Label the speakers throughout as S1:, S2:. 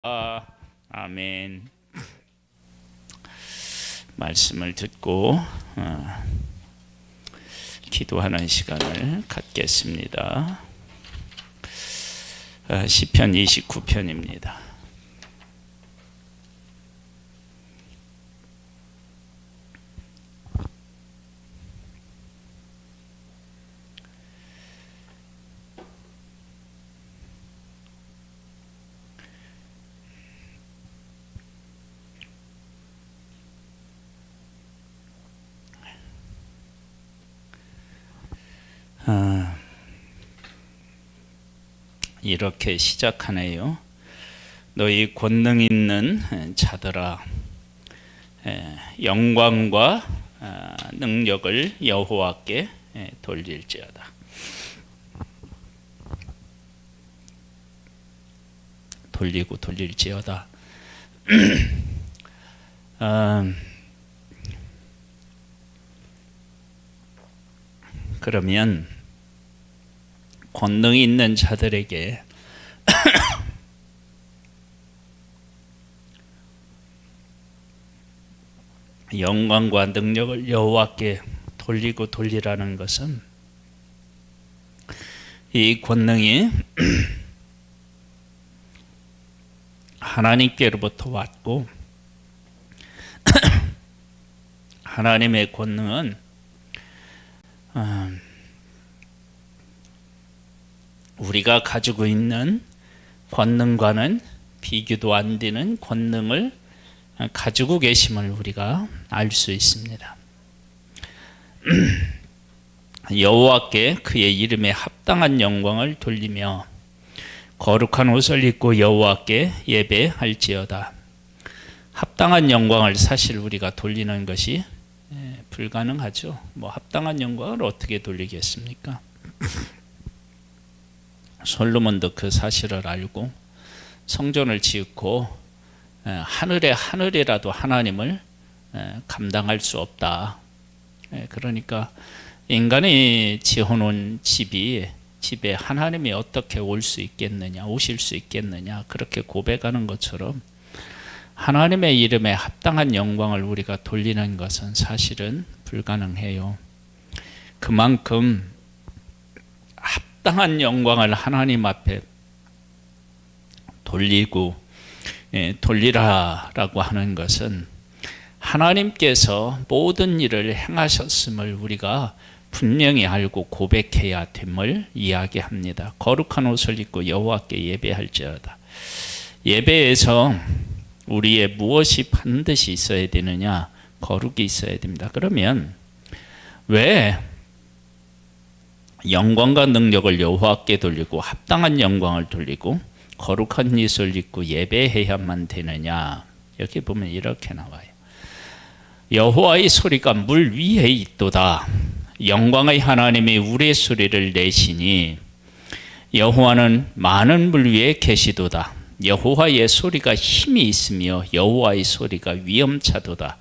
S1: 아멘. 말씀을 듣고 기도하는 시간을 갖겠습니다. 시편 29편입니다. 이렇게 시작하네요. 너희 권능 있는 자들아, 영광과 능력을 여호와께 돌릴지어다. 돌리고 돌릴지어다. 그러면 권능 있는 자들에게 영광과 능력을 여호와께 돌리고 돌리라는 것은 이 권능이 하나님께로부터 왔고 하나님의 권능은 우리가 가지고 있는 권능과는 비교도 안 되는 권능을 가지고 계심을 우리가 알 수 있습니다. 여호와께 그의 이름에 합당한 영광을 돌리며 거룩한 옷을 입고 여호와께 예배할지어다. 합당한 영광을 사실 우리가 돌리는 것이 불가능하죠. 합당한 영광을 어떻게 돌리겠습니까? 솔로몬도 그 사실을 알고 성전을 짓고 하늘이라도 하나님을 감당할 수 없다. 그러니까 인간이 지어놓은 집에 하나님이 어떻게 올 수 있겠느냐, 오실 수 있겠느냐, 그렇게 고백하는 것처럼 하나님의 이름에 합당한 영광을 우리가 돌리는 것은 사실은 불가능해요. 그만큼 합당한 영광을 하나님 앞에 돌리라라고 하는 것은 하나님께서 모든 일을 행하셨음을 우리가 분명히 알고 고백해야 됨을 이야기합니다. 거룩한 옷을 입고 여호와께 예배할지어다. 예배에서 우리의 무엇이 반드시 있어야 되느냐? 거룩이 있어야 됩니다. 그러면 왜 영광과 능력을 여호와께 돌리고 합당한 영광을 돌리고 거룩한 옷을 입고 예배해야만 되느냐? 여기 보면 이렇게 나와요. 여호와의 소리가 물 위에 있도다. 영광의 하나님이 우레소리를 내시니 여호와는 많은 물 위에 계시도다. 여호와의 소리가 힘이 있으며 여호와의 소리가 위엄차도다.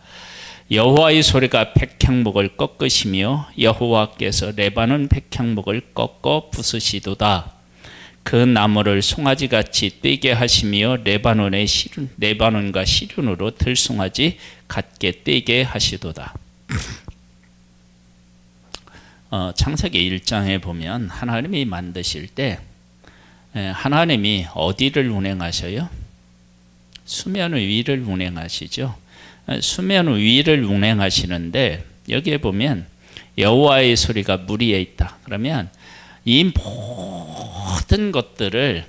S1: 여호와의 소리가 백향목을 꺾으시며 여호와께서 레바논 백향목을 꺾어 부수시도다. 그 나무를 송아지같이 뛰게 하시며 레바논과 시륜으로 들송아지 같게 뛰게 하시도다. 창세기 1장에 보면 하나님이 만드실 때 하나님이 어디를 운행하셔요? 수면 위를 운행하시죠. 수면 위를 운행하시는데 여기에 보면 여호와의 소리가 물 위에 있다. 그러면 이 모든 것들을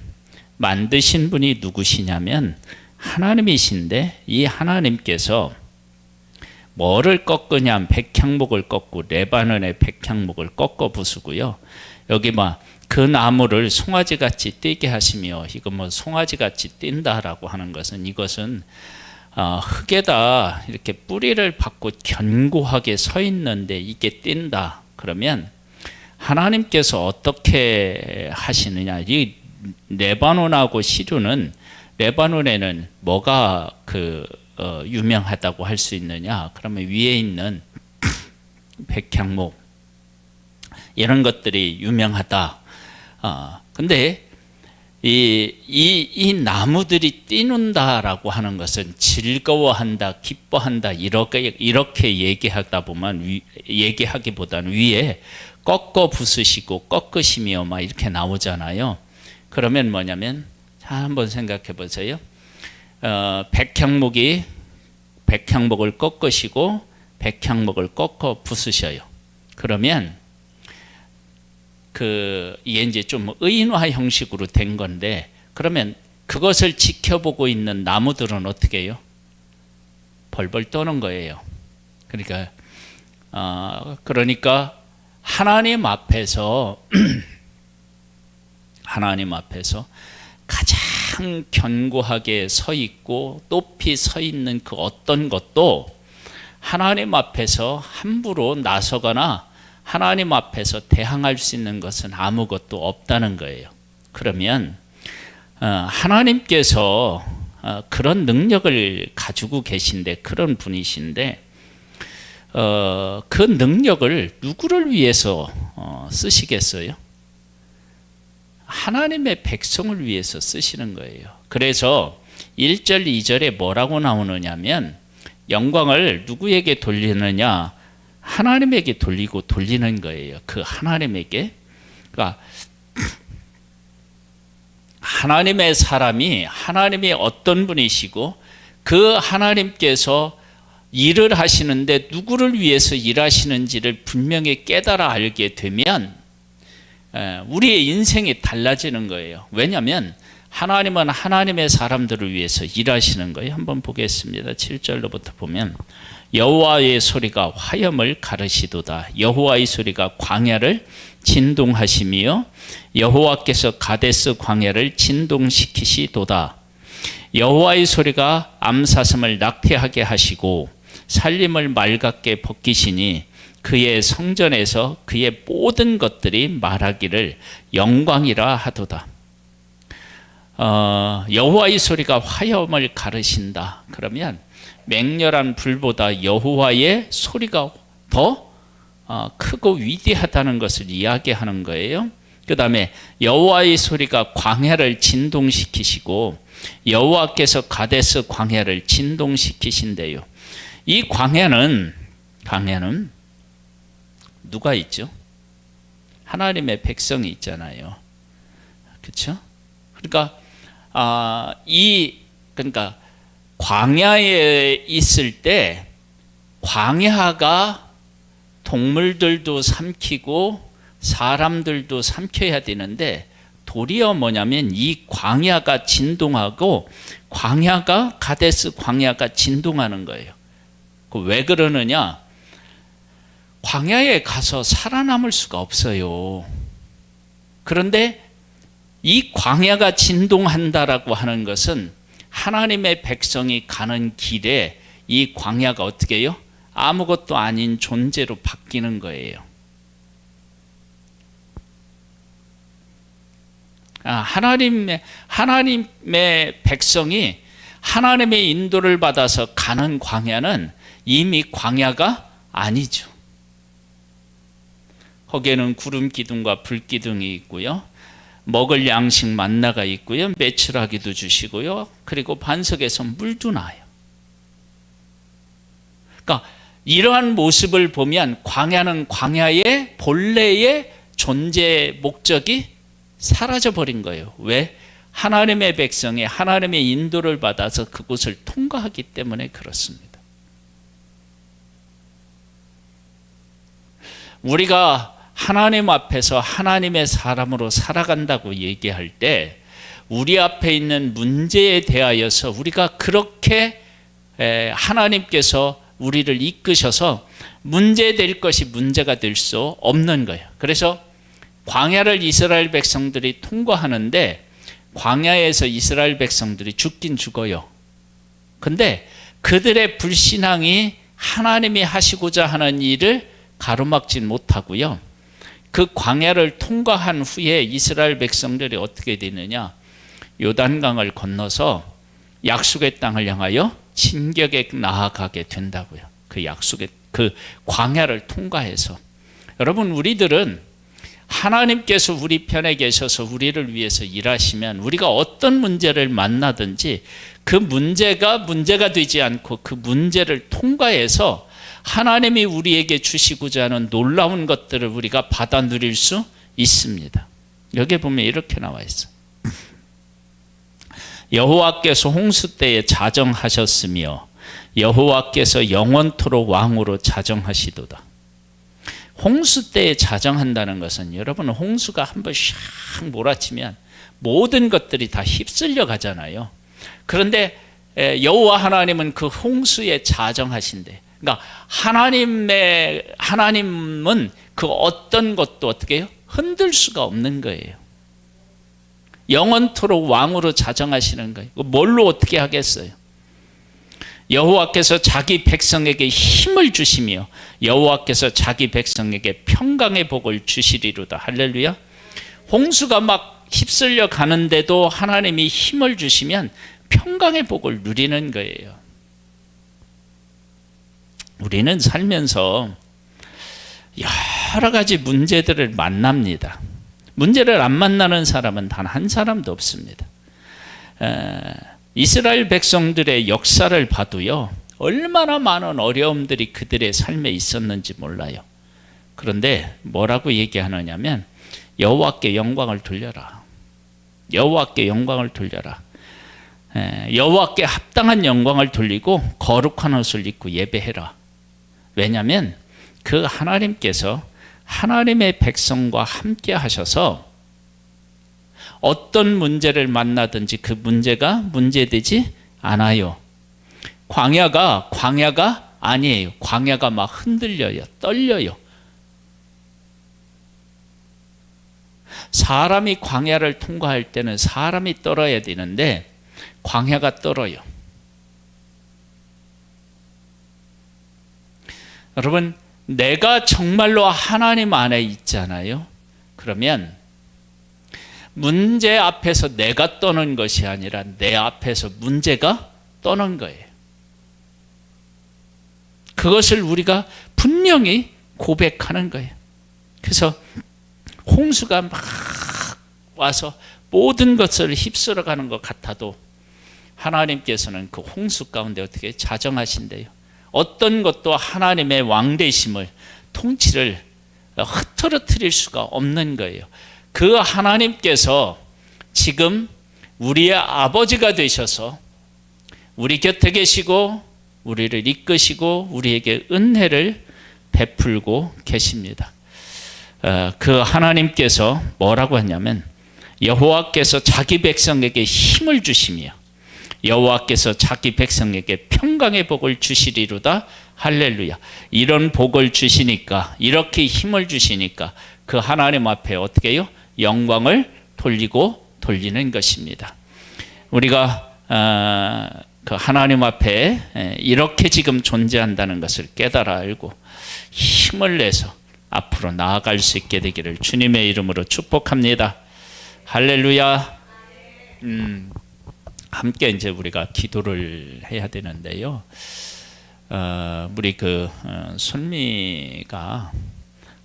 S1: 만드신 분이 누구시냐면 하나님이신데 이 하나님께서 뭐를 꺾으냐면 백향목을 꺾고 레바논의 백향목을 꺾어 부수고요. 여기 그 나무를 송아지같이 뛰게 하시며 이거 송아지같이 뛴다라고 하는 것은 이것은 흙에다 이렇게 뿌리를 받고 견고하게 서 있는데 이게 뛴다. 그러면 하나님께서 어떻게 하시느냐? 이 레바논하고 시륜은 레바논에는 뭐가 유명하다고 할 수 있느냐? 그러면 위에 있는 백향목 이런 것들이 유명하다. 근데 이 나무들이 뛰는다라고 하는 것은 즐거워한다, 기뻐한다 이렇게 얘기하다 보면 얘기하기보다는 위에 꺾어 부수시고 꺾으시며 막 이렇게 나오잖아요. 그러면 뭐냐면 자, 한번 생각해 보세요. 백향목을 꺾으시고 백향목을 꺾어 부수셔요. 그러면 이게 이제 좀 의인화 형식으로 된 건데, 그러면 그것을 지켜보고 있는 나무들은 어떻게 해요? 벌벌 떠는 거예요. 그러니까 하나님 앞에서 가장 견고하게 서 있고 높이 서 있는 그 어떤 것도 하나님 앞에서 함부로 나서거나 하나님 앞에서 대항할 수 있는 것은 아무것도 없다는 거예요. 그러면 하나님께서 그런 능력을 가지고 계신데, 그런 분이신데 그 능력을 누구를 위해서 쓰시겠어요? 하나님의 백성을 위해서 쓰시는 거예요. 그래서 1절, 2절에 뭐라고 나오느냐면 영광을 누구에게 돌리느냐? 하나님에게 돌리는 거예요. 그 하나님에게. 그러니까 하나님의 사람이 하나님이 어떤 분이시고 그 하나님께서 일을 하시는데 누구를 위해서 일하시는지를 분명히 깨달아 알게 되면 우리의 인생이 달라지는 거예요. 왜냐하면 하나님은 하나님의 사람들을 위해서 일하시는 거예요. 한번 보겠습니다. 7절로부터 보면 여호와의 소리가 화염을 가르시도다. 여호와의 소리가 광야를 진동하시며 여호와께서 가데스 광야를 진동시키시도다. 여호와의 소리가 암사슴을 낙태하게 하시고 살림을 맑게 벗기시니 그의 성전에서 그의 모든 것들이 말하기를 영광이라 하도다. 여호와의 소리가 화염을 가르신다. 그러면 맹렬한 불보다 여호와의 소리가 더 크고 위대하다는 것을 이야기하는 거예요. 그 다음에 여호와의 소리가 광야를 진동시키시고 여호와께서 가데스 광야를 진동시키신대요. 이 광야는 누가 있죠? 하나님의 백성이 있잖아요. 그렇죠? 그러니까 광야에 있을 때 광야가 동물들도 삼키고 사람들도 삼켜야 되는데 도리어 뭐냐면 이 광야가 진동하고 광야가 가데스 광야가 진동하는 거예요. 왜 그러느냐? 광야에 가서 살아남을 수가 없어요. 그런데 이 광야가 진동한다라고 하는 것은 하나님의 백성이 가는 길에 이 광야가 어떻게 해요? 아무것도 아닌 존재로 바뀌는 거예요. 하나님의 백성이 하나님의 인도를 받아서 가는 광야는 이미 광야가 아니죠. 거기에는 구름 기둥과 불 기둥이 있고요. 먹을 양식 만나가 있고요. 메추라기도 주시고요. 그리고 반석에서 물도 나요. 그러니까 이러한 모습을 보면 광야는 광야의 본래의 존재 목적이 사라져 버린 거예요. 왜? 하나님의 백성이 하나님의 인도를 받아서 그곳을 통과하기 때문에 그렇습니다. 우리가 하나님 앞에서 하나님의 사람으로 살아간다고 얘기할 때 우리 앞에 있는 문제에 대하여서 우리가 그렇게 하나님께서 우리를 이끄셔서 문제될 것이 문제가 될 수 없는 거예요. 그래서 광야를 이스라엘 백성들이 통과하는데 광야에서 이스라엘 백성들이 죽긴 죽어요. 근데 그들의 불신앙이 하나님이 하시고자 하는 일을 가로막진 못하고요. 그 광야를 통과한 후에 이스라엘 백성들이 어떻게 되느냐? 요단강을 건너서 약속의 땅을 향하여 진격에 나아가게 된다고요. 그 광야를 통과해서. 여러분, 우리들은 하나님께서 우리 편에 계셔서 우리를 위해서 일하시면 우리가 어떤 문제를 만나든지 그 문제가 되지 않고 그 문제를 통과해서 하나님이 우리에게 주시고자 하는 놀라운 것들을 우리가 받아 누릴 수 있습니다. 여기에 보면 이렇게 나와 있어요. 여호와께서 홍수 때에 자정하셨으며 여호와께서 영원토록 왕으로 자정하시도다. 홍수 때에 자정한다는 것은, 여러분, 홍수가 한번 샥 몰아치면 모든 것들이 다 휩쓸려 가잖아요. 그런데 여호와 하나님은 그 홍수에 자정하신대. 그러니까 하나님은 그 어떤 것도 어떻게 해요? 흔들 수가 없는 거예요. 영원토록 왕으로 자정하시는 거예요. 뭘로 어떻게 하겠어요? 여호와께서 자기 백성에게 힘을 주시며 여호와께서 자기 백성에게 평강의 복을 주시리로다. 할렐루야. 홍수가 막 휩쓸려 가는데도 하나님이 힘을 주시면 평강의 복을 누리는 거예요. 우리는 살면서 여러 가지 문제들을 만납니다. 문제를 안 만나는 사람은 단 한 사람도 없습니다. 이스라엘 백성들의 역사를 봐도요, 얼마나 많은 어려움들이 그들의 삶에 있었는지 몰라요. 그런데 뭐라고 얘기하느냐면 여호와께 영광을 돌려라. 여호와께 영광을 돌려라. 여호와께 합당한 영광을 돌리고 거룩한 옷을 입고 예배해라. 왜냐하면 그 하나님께서 하나님의 백성과 함께 하셔서 어떤 문제를 만나든지 그 문제가 문제되지 않아요. 광야가 아니에요. 광야가 막 흔들려요. 떨려요. 사람이 광야를 통과할 때는 사람이 떨어야 되는데 광야가 떨어요. 여러분, 내가 정말로 하나님 안에 있잖아요. 그러면 문제 앞에서 내가 떠는 것이 아니라 내 앞에서 문제가 떠는 거예요. 그것을 우리가 분명히 고백하는 거예요. 그래서 홍수가 막 와서 모든 것을 휩쓸어가는 것 같아도 하나님께서는 그 홍수 가운데 어떻게 자정하신대요. 어떤 것도 하나님의 왕되심을, 통치를 흐트러뜨릴 수가 없는 거예요. 그 하나님께서 지금 우리의 아버지가 되셔서 우리 곁에 계시고 우리를 이끄시고 우리에게 은혜를 베풀고 계십니다. 그 하나님께서 뭐라고 하냐면 여호와께서 자기 백성에게 힘을 주시며 여호와께서 자기 백성에게 평강의 복을 주시리로다. 할렐루야. 이런 복을 주시니까, 이렇게 힘을 주시니까 그 하나님 앞에 어떻게 해요? 영광을 돌리는 것입니다. 우리가 그 하나님 앞에 이렇게 지금 존재한다는 것을 깨달아 알고 힘을 내서 앞으로 나아갈 수 있게 되기를 주님의 이름으로 축복합니다. 할렐루야. 함께 이제 우리가 기도를 해야 되는데요. 우리 손미가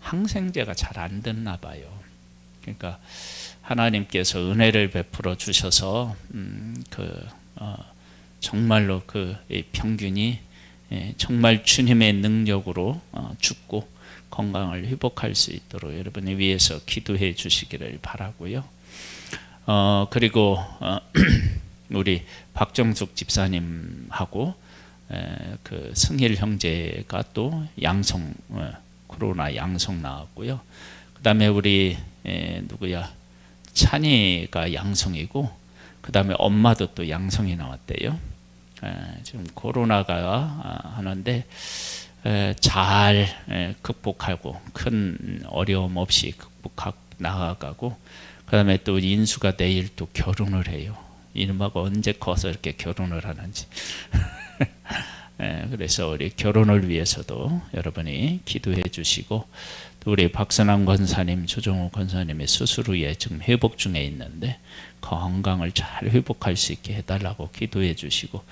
S1: 항생제가 잘 안 됐나 봐요. 그러니까 하나님께서 은혜를 베풀어 주셔서 정말로 그 평균이 정말 주님의 능력으로 죽고 건강을 회복할 수 있도록 여러분이 위해서 기도해 주시기를 바라고요. 그리고 우리 박정숙 집사님하고 그 승일 형제가 또 코로나 양성 나왔고요. 그 다음에 우리 찬이가 양성이고, 그 다음에 엄마도 또 양성이 나왔대요. 지금 코로나가 하는데 잘 극복하고 큰 어려움 없이 극복하고 나아가고, 그 다음에 또 인수가 내일 또 결혼을 해요. 이놈하고 언제 커서 이렇게 결혼을 하는지. 그래서 우리 결혼을 위해서도 여러분이 기도해 주시고, 또 우리 박선환 권사님, 조정우 권사님의 수술 후에 지금 회복 중에 있는데 건강을 잘 회복할 수 있게 해달라고 기도해 주시고,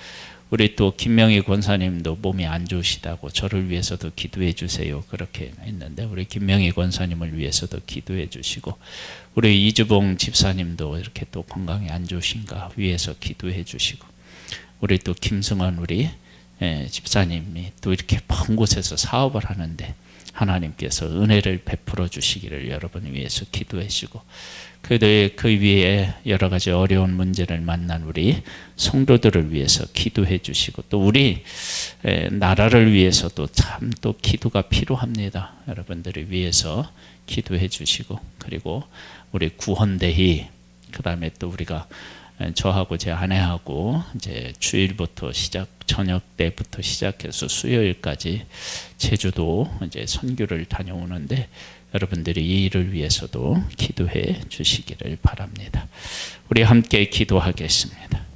S1: 우리 또 김명희 권사님도 몸이 안 좋으시다고 저를 위해서도 기도해 주세요 그렇게 했는데, 우리 김명희 권사님을 위해서도 기도해 주시고, 우리 이주봉 집사님도 이렇게 또 건강이 안 좋으신가 위해서 기도해 주시고, 우리 또 김승원 우리 집사님이 또 이렇게 먼 곳에서 사업을 하는데 하나님께서 은혜를 베풀어 주시기를 여러분 위해서 기도해 주시고, 그 위에 여러 가지 어려운 문제를 만난 우리 성도들을 위해서 기도해 주시고, 또 우리 나라를 위해서도 참 또 기도가 필요합니다. 여러분들을 위해서 기도해 주시고, 그리고 우리 구헌대회, 그 다음에 또 우리가 저하고 제 아내하고 이제 주일부터 저녁 때부터 시작해서 수요일까지 제주도 이제 선교를 다녀오는데, 여러분들이 이 일을 위해서도 기도해 주시기를 바랍니다. 우리 함께 기도하겠습니다.